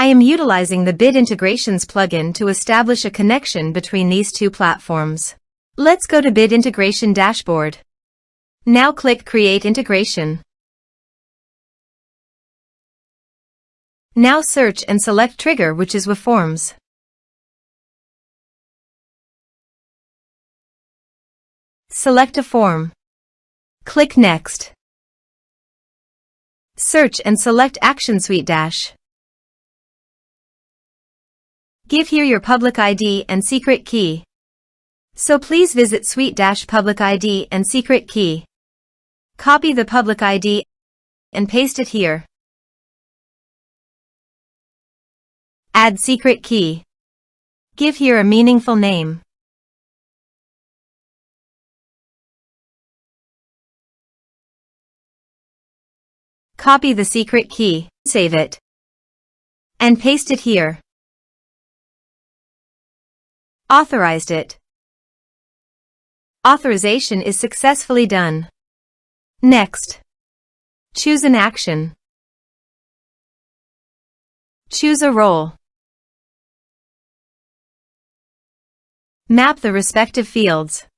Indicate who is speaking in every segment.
Speaker 1: I am utilizing the Bit Integrations plugin to establish a connection between these two platforms. Let's go to Bit Integration Dashboard. Now click Create Integration. Now search and select Trigger, which is weForms. Select a form. Click Next. Search and select Action SuiteDash. Give here your public ID and secret key. So please visit SuiteDash public ID and secret key. Copy the public ID and paste it here. Add secret key. Give here a meaningful name. Copy the secret key, save it, and paste it here. Authorized it. Authorization is successfully done. Next, choose an action. Choose a role. Map the respective fields.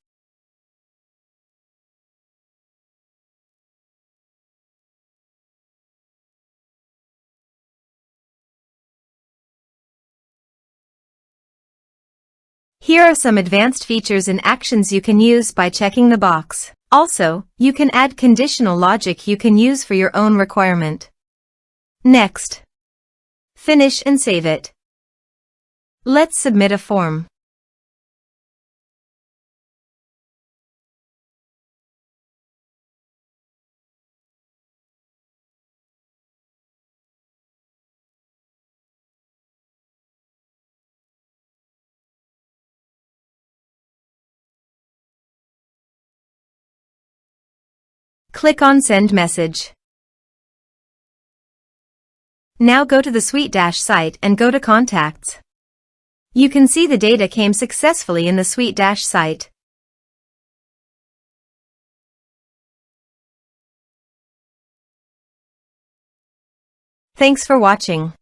Speaker 1: Here are some advanced features and actions you can use by checking the box. Also, you can add conditional logic you can use for your own requirement. Next, finish and save it. Let's submit a form. Click on Send Message. Now go to the SuiteDash site and go to Contacts. You can see the data came successfully in the SuiteDash site. Thanks for watching.